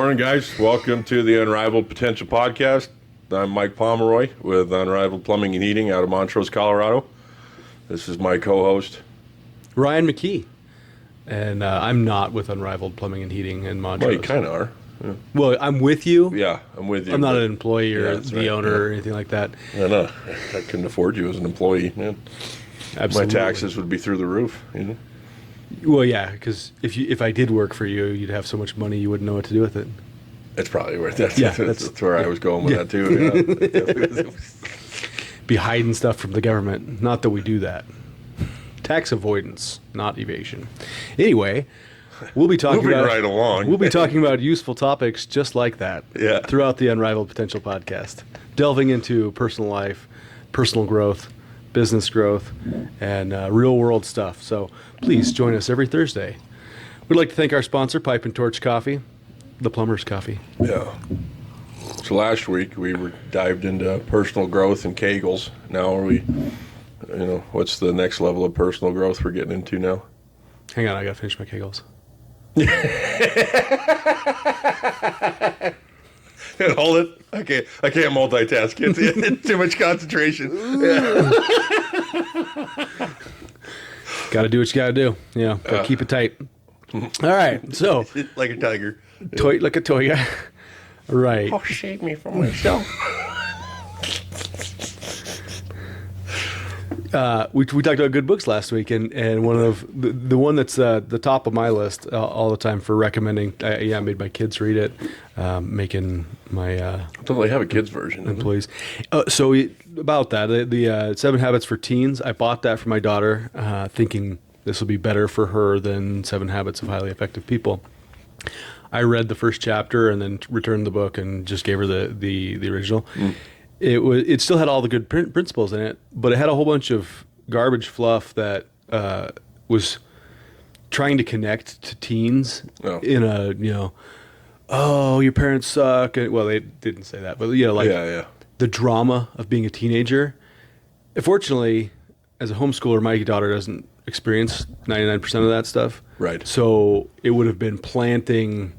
Morning, guys. Welcome to the Unrivaled Potential Podcast. I'm Mike Pomeroy with Unrivaled Plumbing and Heating out of Montrose, Colorado. This is my co-host, Ryan McKee. And I'm not with Unrivaled Plumbing and Heating in Montrose. Well, you kind of are. Yeah. Well, I'm with you. Yeah, I'm with you. I'm not an employee or the owner or anything like that. No, I couldn't afford you as an employee, man. Absolutely. My taxes would be through the roof, you know? Well, yeah, because if I did work for you, you'd have so much money you wouldn't know what to do with it. That's probably where that's where I was going with that, too. Yeah. Be hiding stuff from the government. Not that we do that. Tax avoidance, not evasion. Anyway, we'll be talking Moving about right along. We'll be talking about useful topics just like that throughout the Unrivaled Potential Podcast, delving into personal life, personal growth, business growth, and real world stuff. So please join us every Thursday. We'd like to thank our sponsor, Pipe and Torch Coffee, the Plumber's Coffee. Yeah. So last week we dived into personal growth and Kegels. Now are we, what's the next level of personal growth we're getting into now? Hang on, I gotta finish my Kegels. Hold it. I can't multitask. It's too much concentration. Gotta do what you gotta do. Yeah, gotta keep it tight. All right, so like a tiger. Toy like a toy guy. Right. Oh, save me from myself. We talked about good books last week, and one of the one that's the top of my list all the time for recommending. I made my kids read it, making my Don't they have a kids version? employees. About that, the 7 Habits for Teens. I bought that for my daughter, thinking this will be better for her than 7 Habits of Highly Effective People. I read the first chapter and then returned the book and just gave her the original. It still had all the good principles in it, but it had a whole bunch of garbage fluff that was trying to connect to teens in a your parents suck. Well, they didn't say that, but the drama of being a teenager. Fortunately, as a homeschooler, my daughter doesn't experience 99% of that stuff. Right. So it would have been planting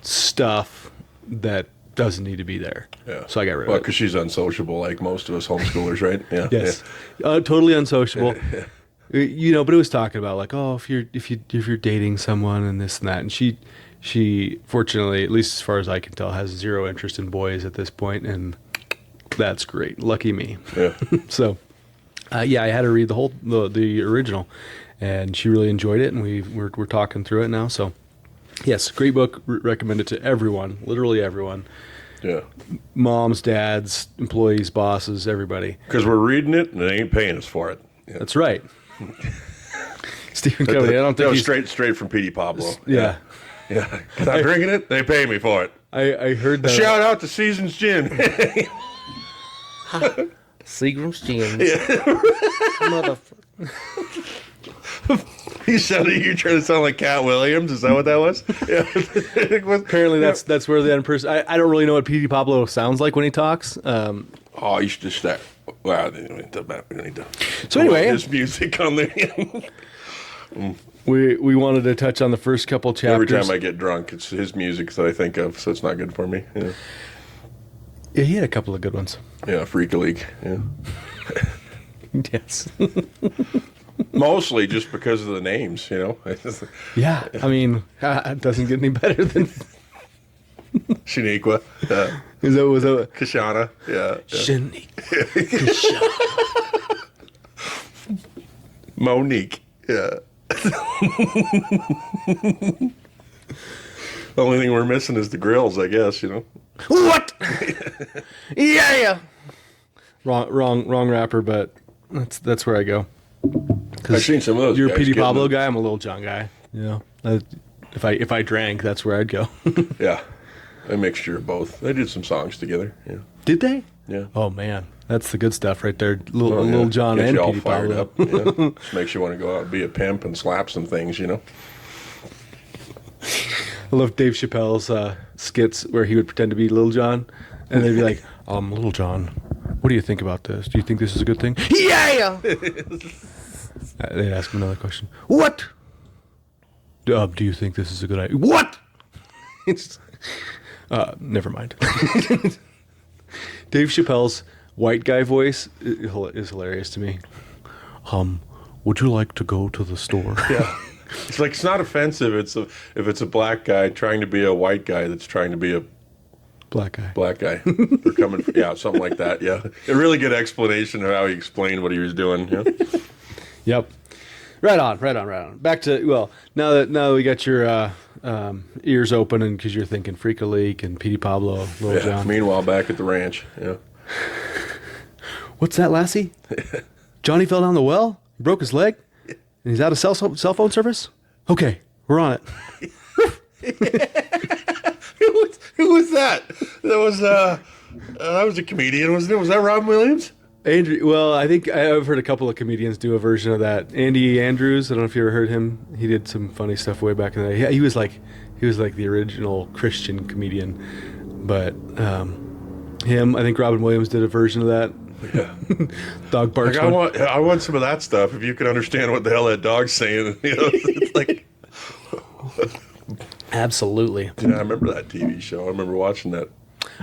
stuff that doesn't need to be there. Yeah. So I got rid of it. Well, because she's unsociable, like most of us homeschoolers, right? Yeah. Yes. Yeah. Totally unsociable. But it was talking about like, oh, if you're dating someone and this and that, and she fortunately, at least as far as I can tell, has zero interest in boys at this point, and that's great. Lucky me. Yeah. So, I had her read the original, and she really enjoyed it, and we're talking through it now. So, yes, great book. Recommend it to everyone, literally everyone. Yeah. Moms, dads, employees, bosses, everybody. Because we're reading it and they ain't paying us for it. Yeah. That's right. Stephen Covey, I don't think he's... straight from P.D. Pablo. Yeah. Yeah. Because I'm drinking it, they pay me for it. I heard that. Shout out to Seasons Gin. Seagram's Gin. Yeah. Motherfucker. You're trying to sound like Cat Williams. Is that what that was? Yeah. Apparently, that's where the person. I don't really know what P.D. Pablo sounds like when he talks. You should just start. Well, we don't need to. So anyway, there's music on there. we wanted to touch on the first couple chapters. Every time I get drunk, it's his music that I think of, so it's not good for me. Yeah, yeah, he had a couple of good ones. Yeah, Freak League. Yeah. Yes. Mostly just because of the names, Yeah, I mean, it doesn't get any better than Shaniqua. Yeah. Was that Kashana. Yeah. Shaniqua. Monique. Yeah. The only thing we're missing is the grills, I guess, What? Yeah. Wrong rapper, but that's where I go. I've seen some of those. You're a P.D. Pablo guy. I'm a Lil Jon guy. If I drank, that's where I'd go. Yeah, a mixture of both. They did some songs together. Yeah. Did they? Yeah. Oh man, that's the good stuff right there. Lil Jon and P.D. Pablo. Up, Just makes you want to go out and be a pimp and slap some things, I love Dave Chappelle's skits where he would pretend to be Lil Jon, and they'd be like, Lil Jon, what do you think about this? Do you think this is a good thing? Yeah! They'd ask him another question. What? Do you think this is a good idea? What? Never mind. Dave Chappelle's white guy voice is hilarious to me. Would you like to go to the store? Yeah. It's like, it's not offensive. If it's a black guy trying to be a white guy that's trying to be a Black guy. black guy. They're coming, yeah, something like that. Yeah, a really good explanation of how he explained what he was doing. Yeah. Yep. Right on. Back to, well, now that we got your ears open, and because you're thinking Freak a Leak and Petey Pablo, Lil Yeah. Jon. Meanwhile, back at the ranch. Yeah. What's that, Lassie? Johnny fell down the well, broke his leg, and he's out of cell phone service? Okay, we're on it. Who was that? That was a comedian, wasn't it? Was that Robin Williams? Andrew, well, I think I've heard a couple of comedians do a version of that. Andy Andrews, I don't know if you ever heard him. He did some funny stuff way back in the day. Yeah, he was like the original Christian comedian. But him, I think Robin Williams did a version of that. Yeah. Dog barks. Like, I want some of that stuff. If you can understand what the hell that dog's saying, it's like. Absolutely. Yeah, I remember that TV show. I remember watching that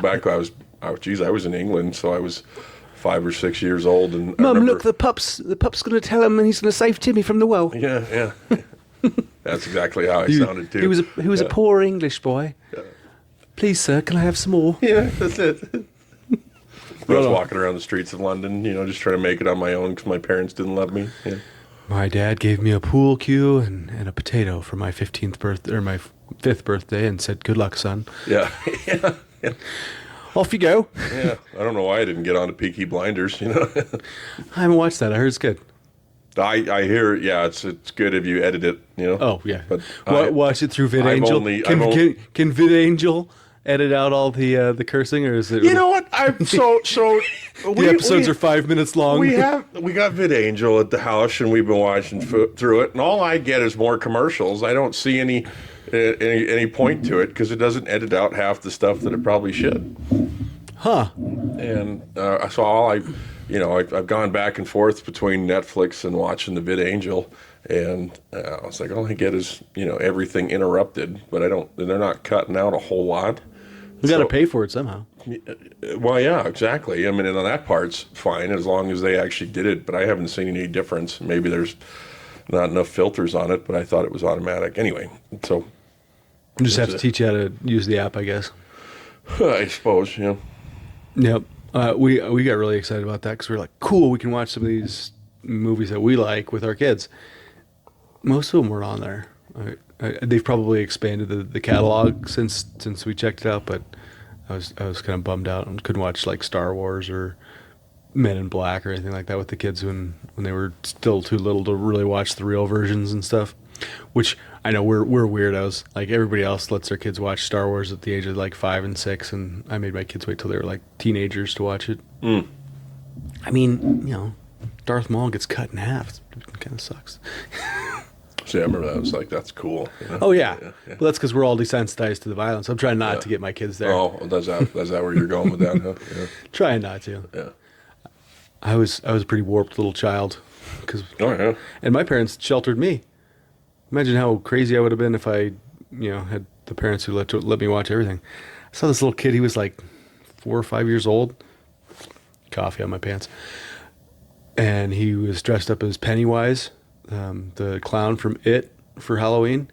back when I was in England, so I was 5 or 6 years old, and Mum, look, the pup's going to tell him, and he's going to save Timmy from the well. Yeah. That's exactly how I sounded too. He was a poor English boy. Yeah. Please, sir, can I have some more? Yeah, that's it. I was walking around the streets of London, just trying to make it on my own because my parents didn't love me. Yeah. My dad gave me a pool cue and a potato for my 15th birthday, or my 5th birthday, and said, "Good luck, son." Yeah. Off you go. Yeah. I don't know why I didn't get onto Peaky Blinders. I haven't watched that. I heard it's good. I hear. Yeah, it's good if you edit it. Oh yeah. But watch it through VidAngel. Can VidAngel edit out all the cursing, or is it? You know what? So the episodes are 5 minutes long. We got VidAngel at the house, and we've been watching through it, and all I get is more commercials. I don't see any point to it because it doesn't edit out half the stuff that it probably should. Huh. And so I've gone back and forth between Netflix and watching the VidAngel, and I was like, all I get is everything interrupted, but they're not cutting out a whole lot. We got to pay for it somehow. Well, yeah, exactly. I mean, and on that part's fine as long as they actually did it, but I haven't seen any difference. Maybe there's not enough filters on it, but I thought it was automatic. Anyway, so. You just have to teach you how to use the app, I guess. I suppose, yeah. Yep. We got really excited about that because we were like, cool, we can watch some of these movies that we like with our kids. Most of them were on there. They've probably expanded the catalog since we checked it out, but I was kind of bummed out and couldn't watch like Star Wars or Men in Black or anything like that with the kids when they were still too little to really watch the real versions and stuff. Which I know we're weirdos. Like everybody else lets their kids watch Star Wars at the age of like 5 and 6, and I made my kids wait till they were like teenagers to watch it. Mm. I mean, Darth Maul gets cut in half. It kind of sucks. See, I remember that. I was like, that's cool. Oh, yeah. Well, that's because we're all desensitized to the violence. I'm trying not to get my kids there. Oh, that's that where you're going with that, huh? Yeah. Trying not to. Yeah. I was a pretty warped little child. Yeah. And my parents sheltered me. Imagine how crazy I would have been if I, had the parents who let me watch everything. I saw this little kid. He was like 4 or 5 years old. Coffee on my pants. And he was dressed up as Pennywise, the clown from It, for Halloween.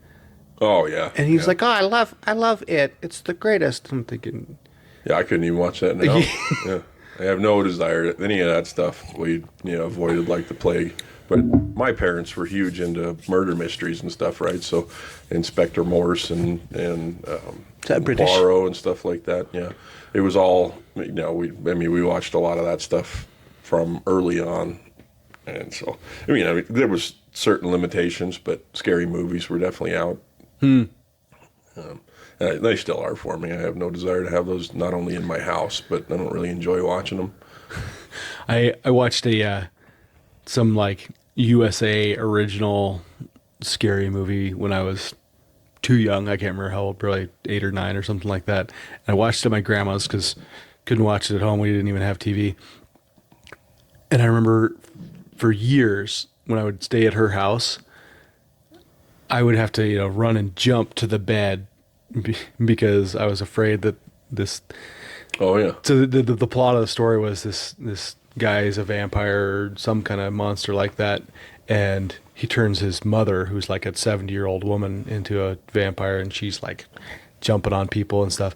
Oh yeah. And he was like, "Oh, I love It. It's the greatest." I'm thinking, yeah, I couldn't even watch that now. Yeah. I have no desire to any of that stuff. We avoided like the plague. But my parents were huge into murder mysteries and stuff, right? So Inspector Morse and Is that British? Poirot and stuff like that. Yeah, it was all we watched a lot of that stuff from early on, and so there was certain limitations, but scary movies were definitely out. And they still are for me. I have no desire to have those not only in my house, but I don't really enjoy watching them. I watched some like USA original scary movie when I was too young. I can't remember how old, probably 8 or 9 or something like that. And I watched it at my grandma's because couldn't watch it at home. We didn't even have TV. And I remember for years when I would stay at her house, I would have to run and jump to the bed because I was afraid that this. Oh yeah. So the plot of the story was this guy is a vampire or some kind of monster like that, and he turns his mother, who's like a 70-year-old woman, into a vampire, and she's like jumping on people and stuff.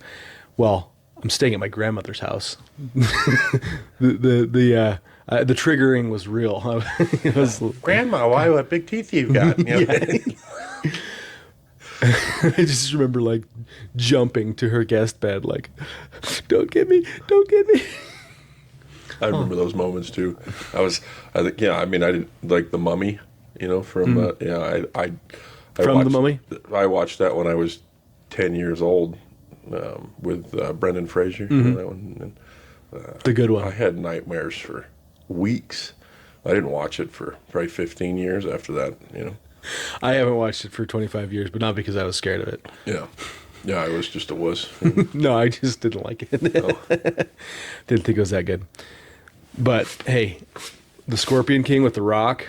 Well, I'm staying at my grandmother's house. The triggering was real. It was, Grandma, why what big teeth you've got? You know? I just remember like jumping to her guest bed, like, "Don't get me! Don't get me!" I remember those moments too. I think, yeah. I mean, I didn't like The Mummy, you know, from I From watched, The Mummy? I watched that when I was 10 years old with Brendan Fraser. You know, that one. And, The good one. I had nightmares for weeks. I didn't watch it for probably 15 years after that. You know. I haven't watched it for 25 years, but not because I was scared of it. Yeah. Yeah, I was just a wuss. No, I just didn't like it. Didn't think it was that good. But hey, the Scorpion King with The Rock,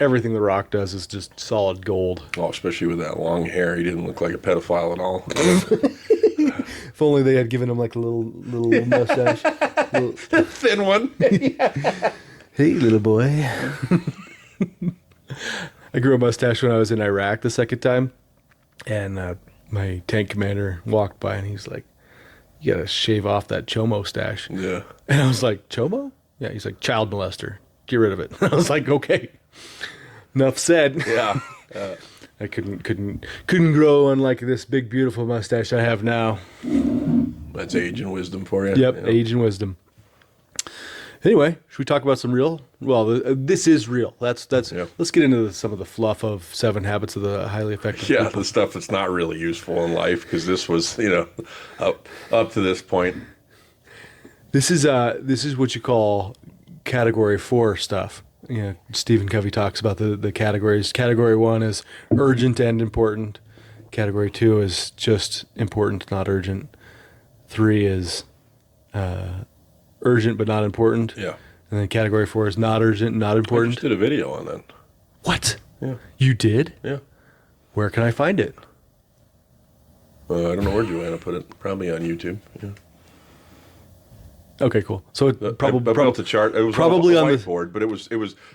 everything The Rock does is just solid gold. Oh, especially with that long hair. He didn't look like a pedophile at all. If only they had given him like a little mustache. Thin one. Hey, little boy. I grew a mustache when I was in Iraq the second time, and my tank commander walked by and he's like, "You gotta shave off that chomo stash." Yeah. And I was like, "Chomo?" Yeah, he's like, "Child molester. Get rid of it." I was like, "Okay." Enough said. Yeah. I couldn't grow on like this big beautiful mustache I have now. That's age and wisdom for you. Yep, You know? age and wisdom. Anyway, should we talk about some real? Well, this is real. That's. Yeah. Let's get into some of the fluff of 7 Habits of the Highly Effective Yeah, People. the stuff that's not really useful in life, because this was, you know, up to this point. This is what you call category 4 stuff. You know, Stephen Covey talks about the categories. Category 1 is urgent and important. Category 2 is just important, not urgent. 3 is urgent but not important. Yeah. And then category 4 is not urgent, not I important. just did a video on that. What? Yeah. You did? Yeah. Where can I find it? I don't know where Joanna put it. Probably on YouTube. Yeah. Okay, cool. So it I probably built a chart. It was probably on on the the- whiteboard, but it was.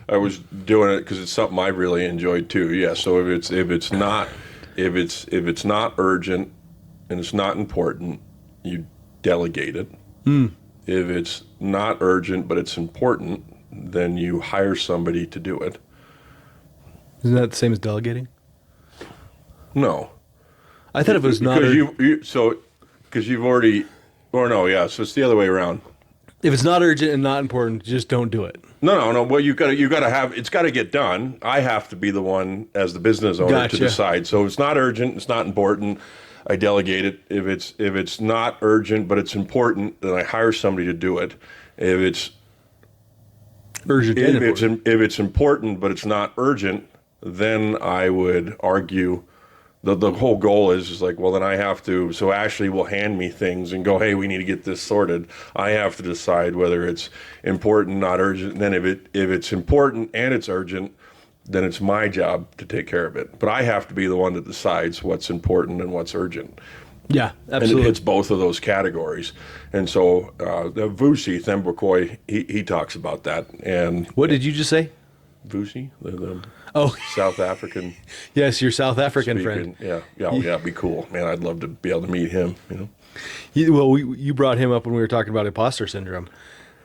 I was doing it because it's something I really enjoyed too. Yeah. So if it's not urgent and it's not important, you delegate it. If it's not urgent but it's important, then you hire somebody to do it. Isn't that the same as delegating? No. I thought if it was not Because you've already, or no, yeah. So it's the other way around. if it's not urgent and not important, just don't do it. No. Well, you got to have. It's got to get done. I have to be the one as the business owner Gotcha. to decide. So if it's not urgent, it's not important, I delegate it. If it's not urgent but it's important, then I hire somebody to do it. If it's Urgent and important. if it's important but it's not urgent, then I would argue. The whole goal is like, well, then I have to, so Ashley will hand me things and go, hey, we need to get this sorted. I have to decide whether it's important, not urgent. And then if it's important and it's urgent, then it's my job to take care of it. But I have to be the one that decides what's important and what's urgent. Yeah, And it absolutely. hits both of those categories. And so the Vusi Thembekoi, he talks about that. And What did you just say? Vusi, the Oh, South African yes, your South African speaking. friend. Yeah, it'd be cool, man. I'd love to be able to meet him. You know, You brought him up when we were talking about imposter syndrome,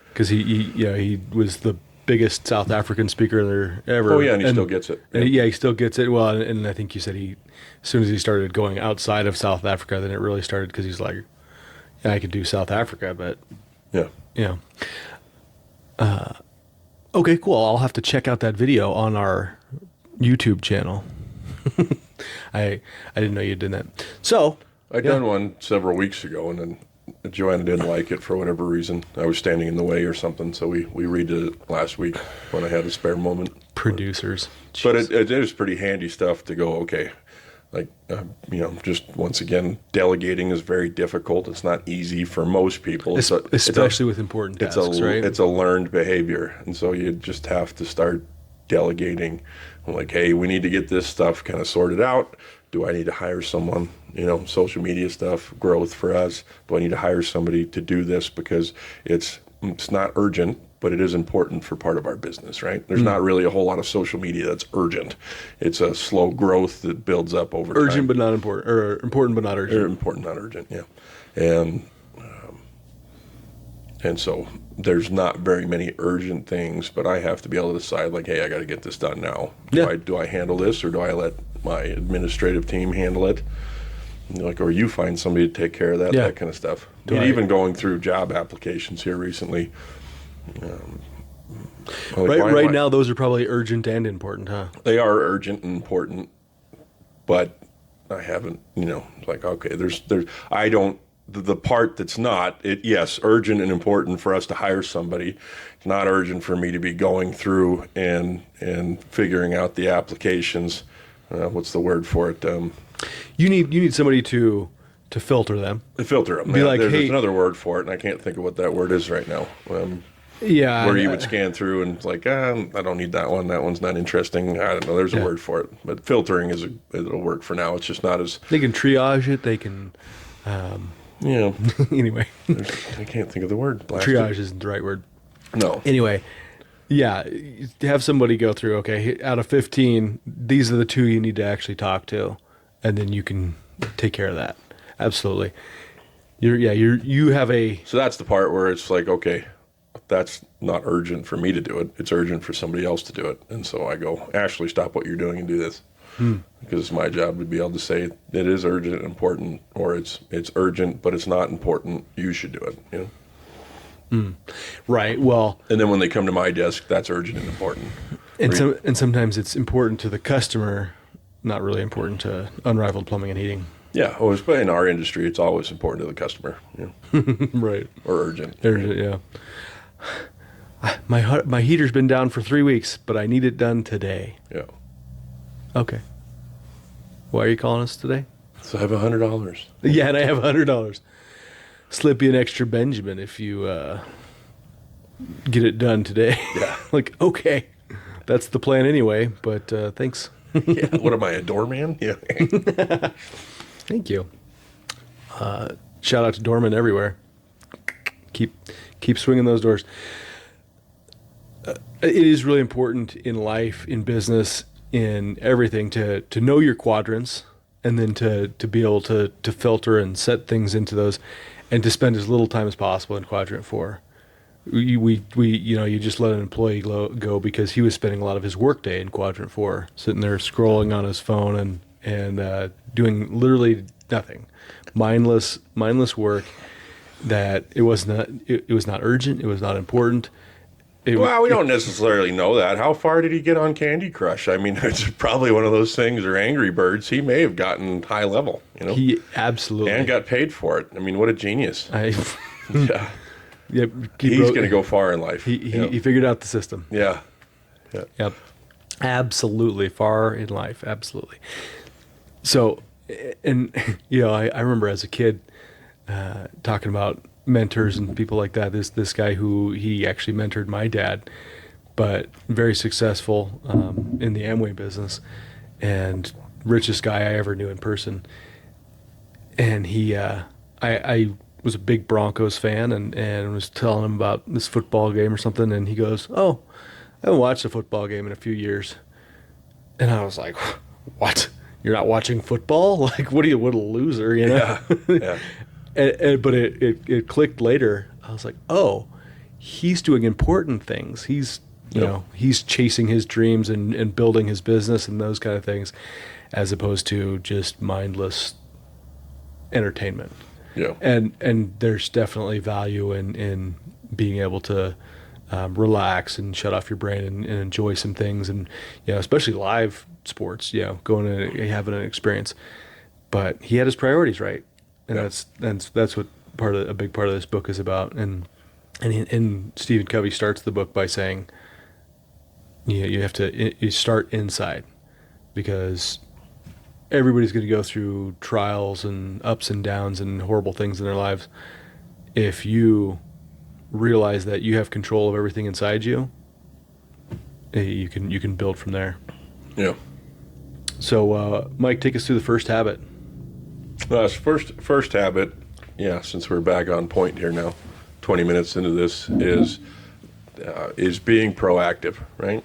because he was the biggest South African speaker there ever. Oh yeah, and he still gets it. And he still gets it. Well, and I think you said as soon as he started going outside of South Africa, then it really started, because he's like, yeah, I could do South Africa, but Yeah. yeah. Okay, cool. I'll have to check out that video on our YouTube channel. I didn't know you did that. So I'd done one several weeks ago, and then Joanna didn't like it for whatever reason. I was standing in the way or something, so we redid it last week when I had a spare moment. producers, But it is pretty handy stuff to go, okay, like, just once again, delegating is very difficult. It's not easy for most people. especially with important tasks, right? It's a learned behavior. And so you just have to start delegating. I'm like, hey, we need to get this stuff kind of sorted out. Do I need to hire someone, social media stuff, growth for us? Do I need to hire somebody to do this? Because it's not urgent, but it is important for part of our business, right? There's not really a whole lot of social media that's urgent. It's a slow growth that builds up over time. Urgent but not important, or important but not urgent. Or important, not urgent, yeah. And so there's not very many urgent things, but I have to be able to decide, like, hey, I got to get this done now. Do I handle this, or do I let my administrative team handle it? Like, or you find somebody to take care of that, that kind of stuff. Even going through job applications here recently. Right now, those are probably urgent and important, huh? They are urgent and important, but I haven't, like, okay, I don't. The part that's not, yes, urgent and important for us to hire somebody. It's not urgent for me to be going through and figuring out the applications. What's the word for it? You need somebody to filter them. Filter them. Be like, there's hey, another word for it, and I can't think of what that word is right now. Where you would scan through and it's like, I don't need that one. That one's not interesting. I don't know. There's a word for it, but filtering it'll work for now. It's just not as. They can triage it. They can. Anyway, I can't think of the word. Triage isn't the right word. No. Anyway, have somebody go through. Okay, out of 15, these are the 2 you need to actually talk to, and then you can take care of that. Absolutely. You have a. So that's the part where it's like, okay, that's not urgent for me to do it. It's urgent for somebody else to do it. And so I go, Ashley, stop what you're doing and do this. Because it's my job to be able to say it is urgent and important, or it's urgent but it's not important. You should do it. Right. Well. And then when they come to my desk, that's urgent and important. And sometimes it's important to the customer, not really important to Unrivaled Plumbing and Heating. Yeah. Well, in our industry, it's always important to the customer. Right. Or urgent. Yeah. My heater's been down for 3 weeks, but I need it done today. Yeah. Okay. Why are you calling us today? So I have $100. Yeah, and I have $100. Slip you an extra Benjamin if you get it done today. Yeah. Like, okay, that's the plan anyway. But thanks. Yeah. What am I, a doorman? Yeah. Thank you. Shout out to doormen everywhere. Keep swinging those doors. It is really important in life, in business, in everything to know your quadrants, and then to be able to filter and set things into those, and to spend as little time as possible in quadrant 4. You just let an employee go because he was spending a lot of his workday in quadrant 4, sitting there scrolling on his phone and doing literally nothing, mindless work. That it was not urgent. It was not important. Well, we don't necessarily know that. How far did he get on Candy Crush? I mean, it's probably one of those things, or Angry Birds. He may have gotten high level, He absolutely. And got paid for it. I mean, what a genius. Yeah. Yep. He's going to go far in life. He figured out the system. Yeah. Yep. Absolutely. Far in life. Absolutely. So, and, I remember as a kid talking about mentors and people like that. This guy who he actually mentored my dad, but very successful in the Amway business, and richest guy I ever knew in person. And I was a big Broncos fan and was telling him about this football game or something, and he goes, "Oh, I haven't watched a football game in a few years." And I was like, "What? You're not watching football? Like, what a loser, Yeah. But it clicked later. I was like, oh, he's doing important things. He's he's chasing his dreams and building his business and those kind of things, as opposed to just mindless entertainment. Yeah. And there's definitely value in being able to relax and shut off your brain and enjoy some things, and especially live sports. Going and having an experience. But he had his priorities right. And that's what a big part of this book is about. And Stephen Covey starts the book by saying, you have to start inside, because everybody's going to go through trials and ups and downs and horrible things in their lives. If you realize that you have control of everything inside you, you can build from there. Yeah. So, Mike, take us through the first habit. First habit, yeah, since we're back on point here now, 20 minutes into this, is being proactive, right?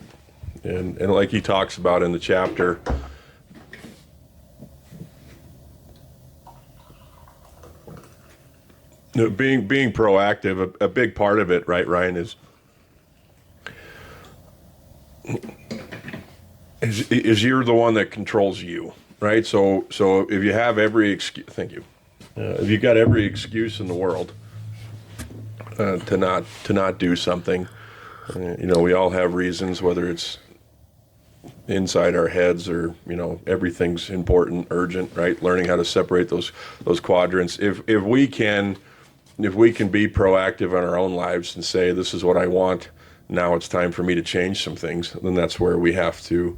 And like he talks about in the chapter, being proactive, a big part of it, right, Ryan, is you're the one that controls you, right? So if you have every excuse, thank you. If you've got every excuse in the world to not do something, we all have reasons, whether it's inside our heads or everything's important, urgent, right? Learning how to separate those quadrants. If we can be proactive in our own lives and say, this is what I want, now it's time for me to change some things, then that's where we have to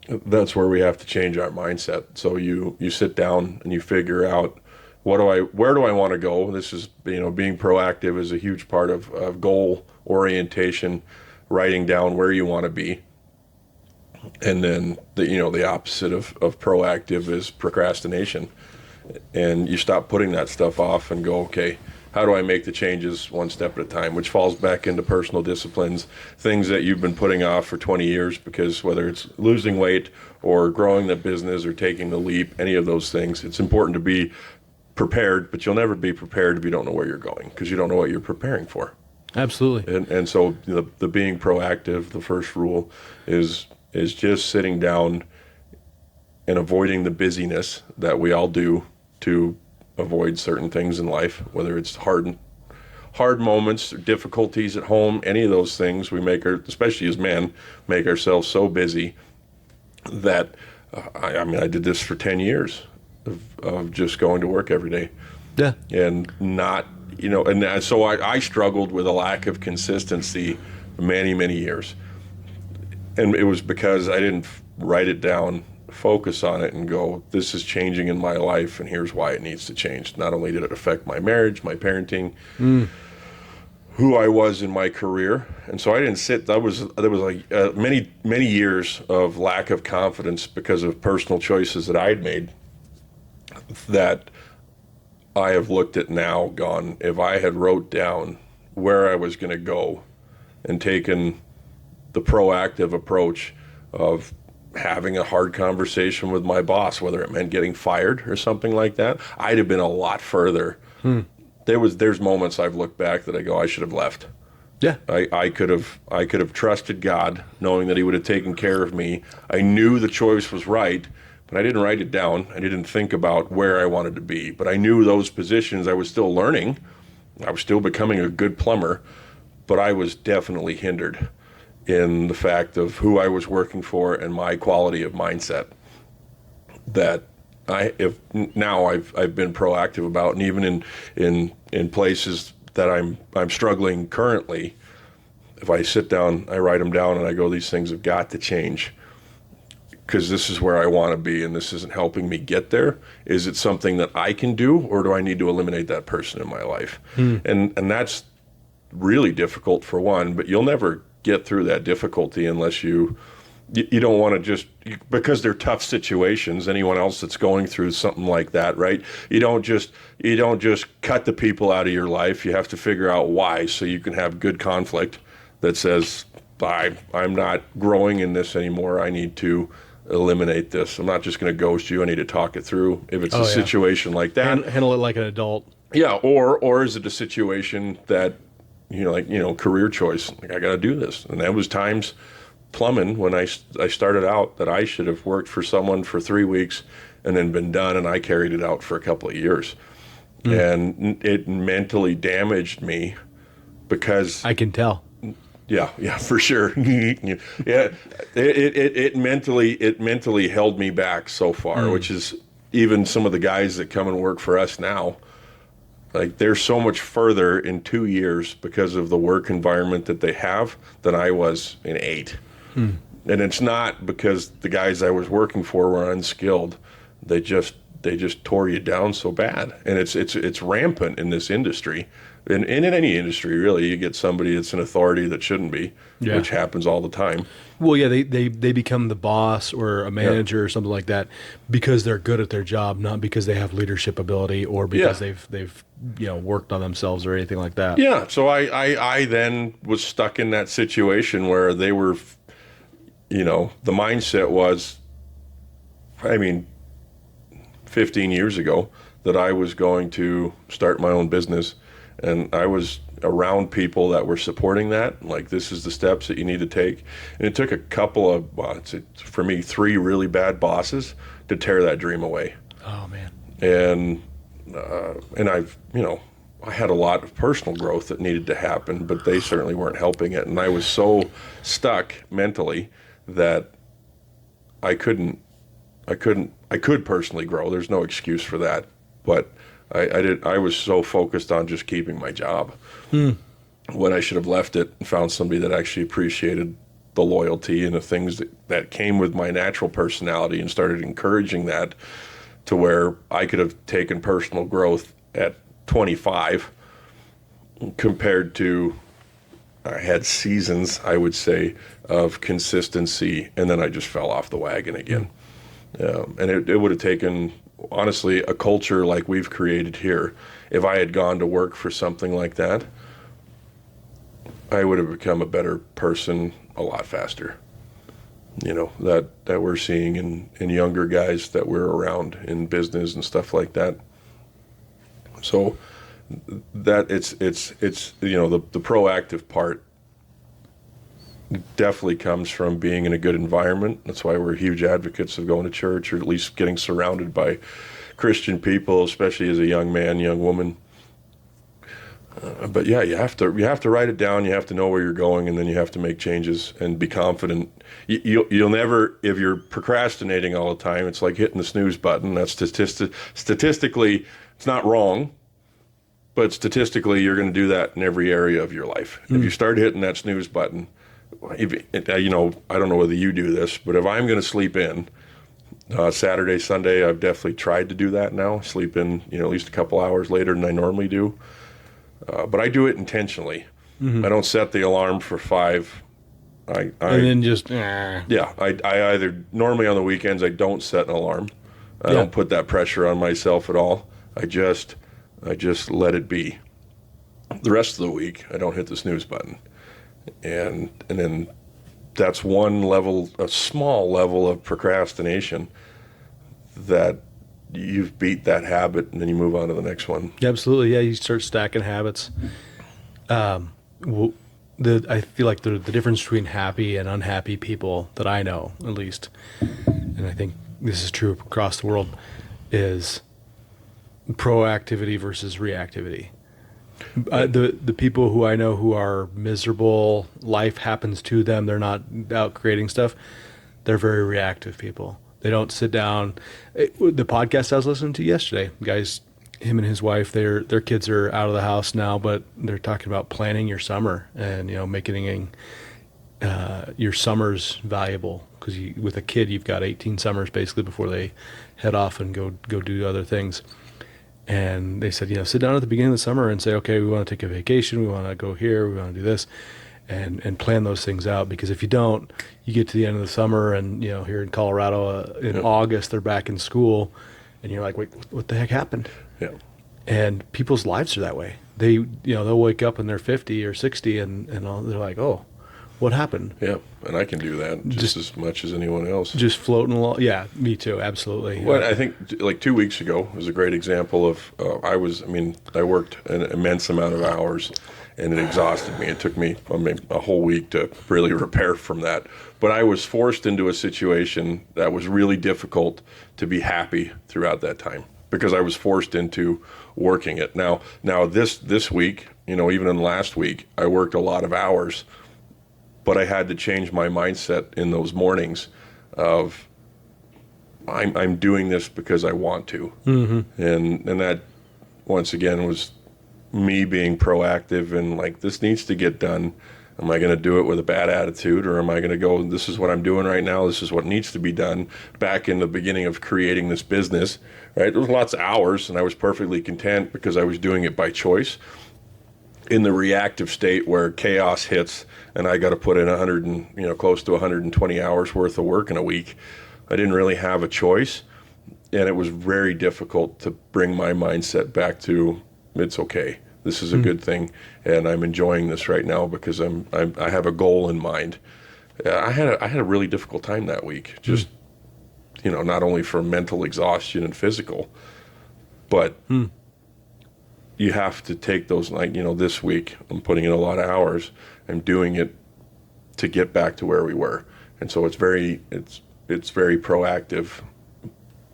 change our mindset. So you sit down and you figure out, where do I want to go? This is, being proactive is a huge part of goal orientation, writing down where you want to be. And then the opposite of proactive is procrastination. And you stop putting that stuff off and go, okay, how do I make the changes one step at a time, which falls back into personal disciplines, things that you've been putting off for 20 years, because whether it's losing weight or growing the business or taking the leap, any of those things, it's important to be prepared, but you'll never be prepared if you don't know where you're going, because you don't know what you're preparing for. Absolutely. And so the being proactive, the first rule is just sitting down and avoiding the busyness that we all do to avoid certain things in life, whether it's hard moments, or difficulties at home, any of those things. We especially as men, make ourselves so busy that, I did this for 10 years of just going to work every day. Yeah. And not, so I struggled with a lack of consistency many, many years. And it was because I didn't write it down, focus on it, and go, this is changing in my life, and here's why it needs to change. Not only did it affect my marriage, my parenting, who I was in my career. And so I didn't sit, there was like many, many years of lack of confidence because of personal choices that I had made that I have looked at now, gone, if I had wrote down where I was going to go and taken the proactive approach of having a hard conversation with my boss, whether it meant getting fired or something like that, I'd have been a lot further. There's moments I've looked back that I go, I should have left. Yeah. I could have trusted God, knowing that he would have taken care of me. I knew the choice was right, but I didn't write it down. I didn't think about where I wanted to be. But I knew those positions. I was still learning. I was still becoming a good plumber, but I was definitely hindered in the fact of who I was working for and my quality of mindset that I've been proactive about. And even in places that I'm struggling currently, if I sit down, I write them down and I go, these things have got to change because this is where I want to be and this isn't helping me get there. Is it something that I can do, or do I need to eliminate that person in my life? And that's really difficult for one, but you'll never get through that difficulty unless you don't want to just, because they're tough situations. Anyone else that's going through something like that, right? You don't just cut the people out of your life. You have to figure out why, so you can have good conflict that says, I'm not growing in this anymore. I need to eliminate this. I'm not just going to ghost you. I need to talk it through. If it's a situation like that, handle it like an adult. Yeah, or is it a situation that career choice? Like, I got to do this, and that was times plumbing when I started out that I should have worked for someone for 3 weeks and then been done, and I carried it out for a couple of years, and it mentally damaged me because I can tell. Yeah, for sure. Yeah, it mentally held me back so far, which is even some of the guys that come and work for us now. Like, they're so much further in 2 years because of the work environment that they have than I was in 8. And it's not because the guys I was working for were unskilled. They just tore you down so bad. And it's rampant in this industry and in any industry, really, you get somebody that's an authority that shouldn't be, Yeah. which happens all the time. Well, yeah, they become the boss or a manager or something like that because they're good at their job, not because they have leadership ability or because Yeah. they've worked on themselves or anything like that. Yeah, so I then was stuck in that situation where they were, the mindset was, I mean, 15 years ago, that I was going to start my own business, and I was around people that were supporting that, like, this is the steps that you need to take. And it took a couple of, for me, 3 really bad bosses to tear that dream away. Oh man. And I've, I had a lot of personal growth that needed to happen, but they certainly weren't helping it. And I was so stuck mentally that I could personally grow. There's no excuse for that. But I was so focused on just keeping my job when I should have left it and found somebody that actually appreciated the loyalty and the things that came with my natural personality and started encouraging that, to where I could have taken personal growth at 25 compared to, I had seasons, I would say, of consistency, and then I just fell off the wagon again. And it would have taken, honestly, a culture like we've created here. If I had gone to work for something like that, I would have become a better person a lot faster. That we're seeing in younger guys that we're around in business and stuff like that. So that it's the proactive part definitely comes from being in a good environment. That's why we're huge advocates of going to church, or at least getting surrounded by Christian people, especially as a young man, young woman. But yeah, you have to write it down. You have to know where you're going, and then you have to make changes and be confident. You'll never, if you're procrastinating all the time, it's like hitting the snooze button. That's statistically, it's not wrong, but statistically, you're going to do that in every area of your life. If you start hitting that snooze button, I don't know whether you do this, but if I'm going to sleep in Saturday, Sunday, I've definitely tried to do that now. Sleep in, at least a couple hours later than I normally do. But I do it intentionally. I don't set the alarm for 5. And then just Yeah, I either, normally on the weekends, I don't set an alarm. I don't put that pressure on myself at all. I just let it be. The rest of the week, I don't hit the snooze button. And then that's one level, a small level of procrastination that you've beat that habit, and then you move on to the next one. Absolutely, yeah. You start stacking habits. I feel like the difference between happy and unhappy people that I know, at least, and I think this is true across the world, is proactivity versus reactivity. The people who I know who are miserable, life happens to them, they're not out creating stuff, they're very reactive people. They don't sit down. The podcast I was listening to yesterday, guys, him and his wife, their kids are out of the house now, but they're talking about planning your summer and making your summers valuable, because with a kid you've got 18 summers basically before they head off and go do other things. And they said, sit down at the beginning of the summer and say, okay, we want to take a vacation, we want to go here, we want to do this, and plan those things out. Because if you don't, you get to the end of the summer and, here in Colorado in August, they're back in school, and you're like, wait, what the heck happened? Yeah. And people's lives are that way. They, they'll wake up and they're 50 or 60 and they're like, oh, what happened? Yeah, and I can do that just as much as anyone else. Just floating along. Yeah, me too. Absolutely. Well, I think like 2 weeks ago was a great example of, I worked an immense amount of hours, and it exhausted me. It took me a whole week to really repair from that. But I was forced into a situation that was really difficult to be happy throughout that time, because I was forced into working it. Now this week, even in last week, I worked a lot of hours, but I had to change my mindset in those mornings of, I'm doing this because I want to. Mm-hmm. And that, once again, was me being proactive and like, this needs to get done. Am I going to do it with a bad attitude, or am I going to go, this is what I'm doing right now, this is what needs to be done? Back in the beginning of creating this business, right, there was lots of hours, and I was perfectly content because I was doing it by choice. in the reactive state where chaos hits and I got to put in 100 and, close to 120 hours worth of work in a week. I didn't really have a choice, and it was very difficult to bring my mindset back to it's okay. This is a good thing, and I'm enjoying this right now because I have a goal in mind. I had a really difficult time that week, just not only from mental exhaustion and physical, but you have to take those, this week I'm putting in a lot of hours. I'm doing it to get back to where we were, and so it's very proactive,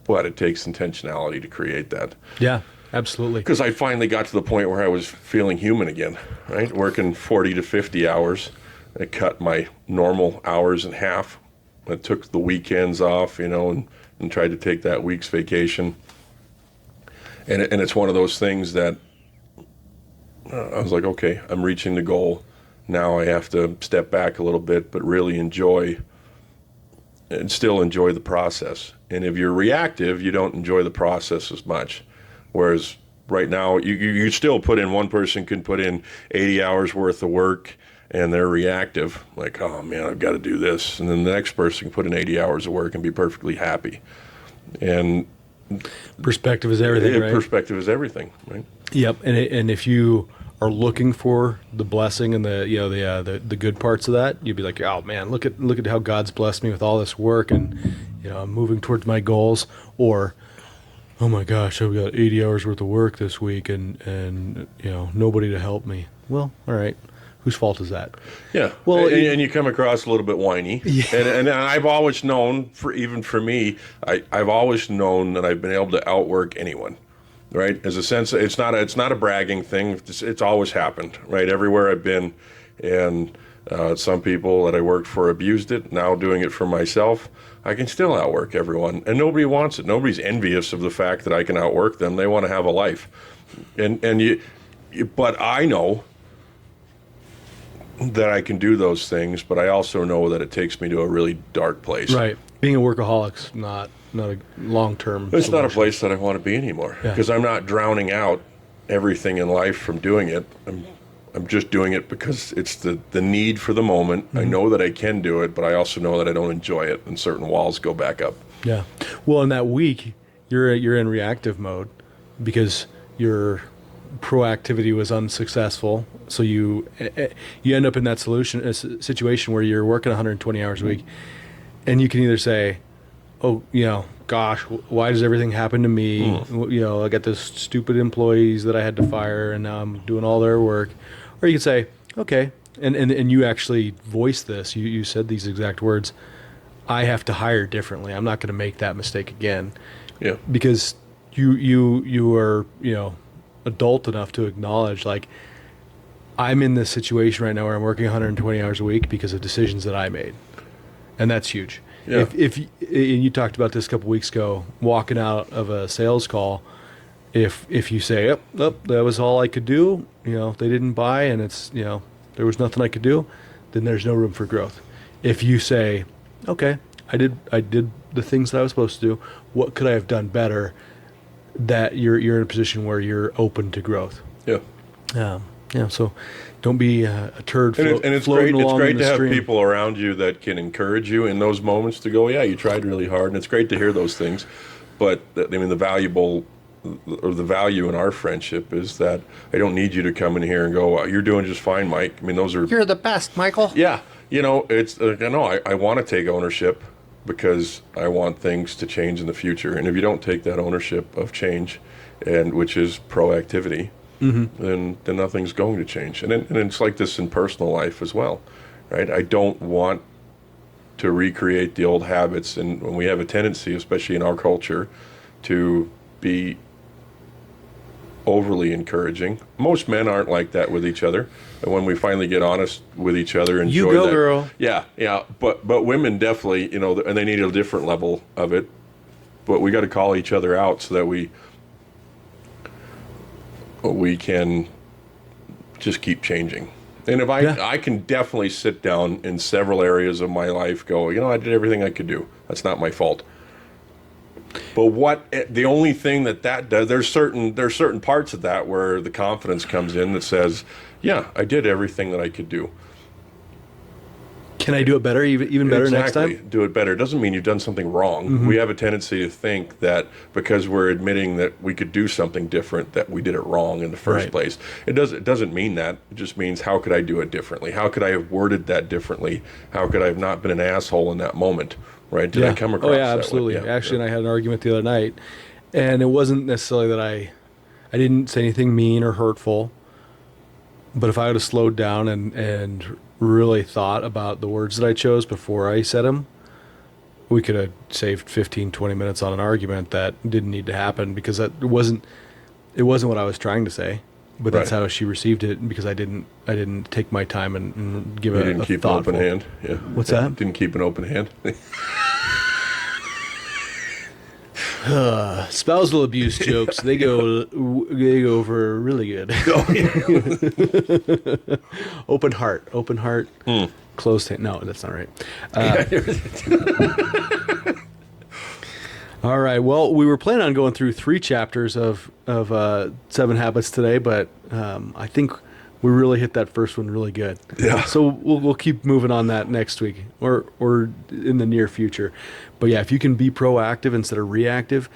but it takes intentionality to create that. Yeah, absolutely. Because I finally got to the point where I was feeling human again, right? Working 40 to 50 hours. I cut my normal hours in half. I took the weekends off, and tried to take that week's vacation. And it's one of those things that I was like, okay, I'm reaching the goal. Now I have to step back a little bit, but really enjoy and still enjoy the process. And if you're reactive, you don't enjoy the process as much. Whereas right now, you still put in, one person can put in 80 hours worth of work and they're reactive, like, oh man, I've got to do this. And then the next person can put in 80 hours of work and be perfectly happy. And perspective is everything, right? Perspective is everything, right? Yep. And if you are looking for the blessing and the good parts of that, you'd be like, oh man, look at how God's blessed me with all this work, and I'm moving towards my goals. Or, oh my gosh, I've got 80 hours worth of work this week and nobody to help me. Well, all right. Whose fault is that? Yeah. Well, and you come across a little bit whiny. Yeah. And I've always known, for me, I've always known that I've been able to outwork anyone, right? As a sense, it's not a bragging thing. It's always happened, right? Everywhere I've been, and some people that I worked for abused it. Now doing it for myself, I can still outwork everyone, and nobody wants it. Nobody's envious of the fact that I can outwork them. They want to have a life, but I know that I can do those things, but I also know that it takes me to a really dark place. Right. Being a workaholic's not a long-term It's solution. not a place that I want to be anymore, because I'm not drowning out everything in life from doing it. I'm just doing it because it's the need for the moment. Mm-hmm. I know that I can do it, but I also know that I don't enjoy it, and certain walls go back up. Yeah. Well, in that week, you're in reactive mode because your proactivity was unsuccessful, so you end up in that situation where you're working 120 hours a week, and you can either say, oh, gosh, why does everything happen to me? I got this stupid employees that I had to fire, and now I'm doing all their work. Or you can say, okay, and you actually voiced this. You said these exact words. I have to hire differently. I'm not going to make that mistake again. Yeah. Because you are adult enough to acknowledge, like, I'm in this situation right now where I'm working 120 hours a week because of decisions that I made, and that's huge. Yeah. If you talked about this a couple weeks ago, walking out of a sales call, if you say, "Yep, that was all I could do," they didn't buy, and it's there was nothing I could do, then there's no room for growth. If you say, "Okay, I did the things that I was supposed to do. What could I have done better?" That you're in a position where you're open to growth. Yeah. Yeah. So don't be a turd floating and it's floating great. along It's great in the to have stream. people around you that can encourage you in those moments to go, yeah, you tried really hard, and it's great to hear those things. But the value in our friendship is that I don't need you to come in here and go, well, you're doing just fine, Mike. You're the best, Michael. Yeah. It's I want to take ownership, because I want things to change in the future. And if you don't take that ownership of change, and which is proactivity, then nothing's going to change. And it's like this in personal life as well, right? I don't want to recreate the old habits, and when we have a tendency, especially in our culture, to be overly encouraging. Most men aren't like that with each other. And when we finally get honest with each other and you enjoy go, that, girl. Yeah. But women definitely, and they need a different level of it. But we got to call each other out so that we can just keep changing. And if I can definitely sit down in several areas of my life, go, I did everything I could do. That's not my fault. But the only thing that does, there's certain parts of that where the confidence comes in that says, yeah, I did everything that I could do. Can I do it better, even better next time? Do it better. It doesn't mean you've done something wrong. We have a tendency to think that because we're admitting that we could do something different, that we did it wrong in the first place. It doesn't mean that. It just means, how could I do it differently? How could I have worded that differently? How could I have not been an asshole in that moment? Right? Did I come across Oh, yeah, that way? absolutely. Yeah, Actually, and I had an argument the other night, and it wasn't necessarily that I didn't say anything mean or hurtful, but if I would have slowed down and really thought about the words that I chose before I said them, we could have saved 15, 20 minutes on an argument that didn't need to happen, because it wasn't what I was trying to say, but that's how she received it, because I didn't take my time and give it a didn't keep thoughtful. an open hand. Yeah. What's that? Didn't keep an open hand. Spousal abuse jokes, they go over really good. Open heart, closed hand. No, that's not right. All right. Well, we were planning on going through 3 chapters of 7 Habits today, but I think we really hit that first one really good. Yeah. So we'll keep moving on that next week or in the near future. But yeah, if you can be proactive instead of reactive,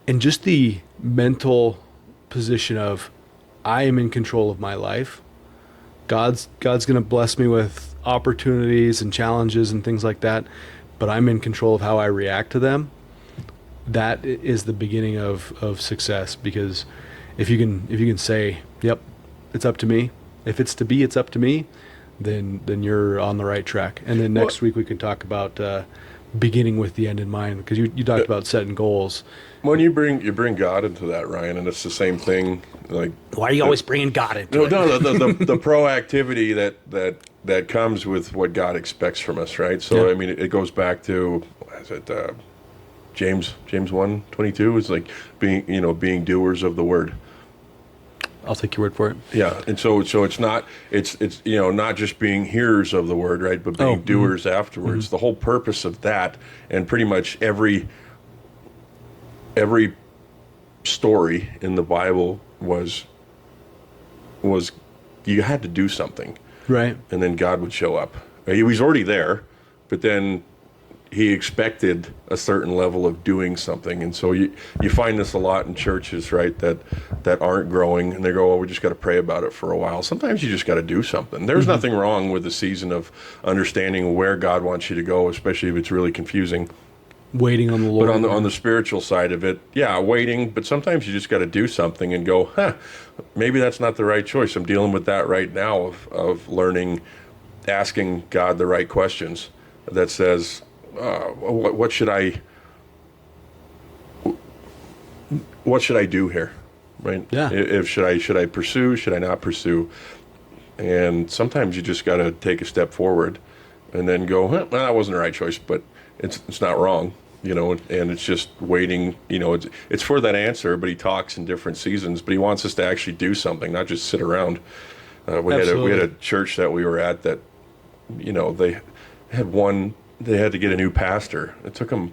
and just the mental position of, I am in control of my life. God's going to bless me with opportunities and challenges and things like that, but I'm in control of how I react to them. That is the beginning of success, because if you can say, yep, it's up to me. If it's to be, it's up to me, then you're on the right track. And then next week we can talk about beginning with the end in mind, because you talked about setting goals. When you bring God into that, Ryan, and it's the same thing. Like, Why are you always bringing God into it? No, the proactivity that comes with what God expects from us, right? So Yeah. I mean, it goes back to, what is it, James 1:22 is like being doers of the word. I'll take your word for it. Yeah, and so it's not not just being hearers of the word, right, but being doers afterwards. Mm-hmm. The whole purpose of that, and pretty much every story in the Bible was you had to do something, right? And then God would show up. He was already there, but then he expected a certain level of doing something. And so you find this a lot in churches, right, that aren't growing, and they go, we just got to pray about it for a while. Sometimes you just got to do something. There's nothing wrong with the season of understanding where God wants you to go, especially if it's really confusing. Waiting on the Lord. But on the spiritual side of it, waiting, but sometimes you just got to do something and go, maybe that's not the right choice. I'm dealing with that right now of learning, asking God the right questions that says, what should I do here, right? Yeah. Should I pursue? Should I not pursue? And sometimes you just got to take a step forward, and then go, well, that wasn't the right choice, but it's not wrong, And it's just waiting, It's for that answer. But he talks in different seasons. But he wants us to actually do something, not just sit around. We had a church that we were at that, they had to get a new pastor. It took them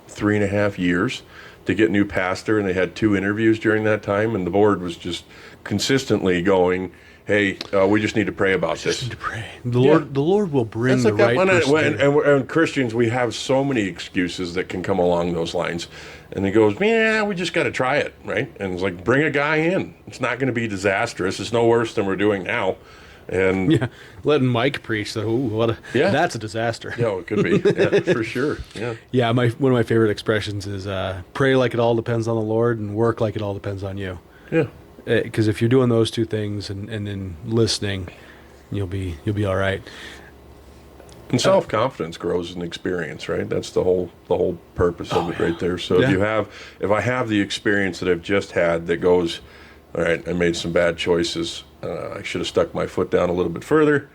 3.5 years to get a new pastor, and they had 2 interviews during that time, and the board was just consistently going, hey, we just need to pray about this. Need to pray. The Lord will bring the right person. And Christians, we have so many excuses that can come along those lines. And he goes, we just got to try it, right? And it's like, bring a guy in. It's not going to be disastrous. It's no worse than we're doing now. And letting Mike preach, that's a disaster. Yeah, it could be. Yeah, for sure. Yeah. Yeah, one of my favorite expressions is pray like it all depends on the Lord, and work like it all depends on you. Yeah. Because if you're doing those 2 things and then listening, you'll be all right. And self-confidence grows in experience, right? That's the whole purpose of it right there. So if I have the experience that I've just had that goes, all right, I made some bad choices. I should have stuck my foot down a little bit further,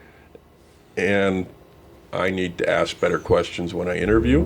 and I need to ask better questions when I interview.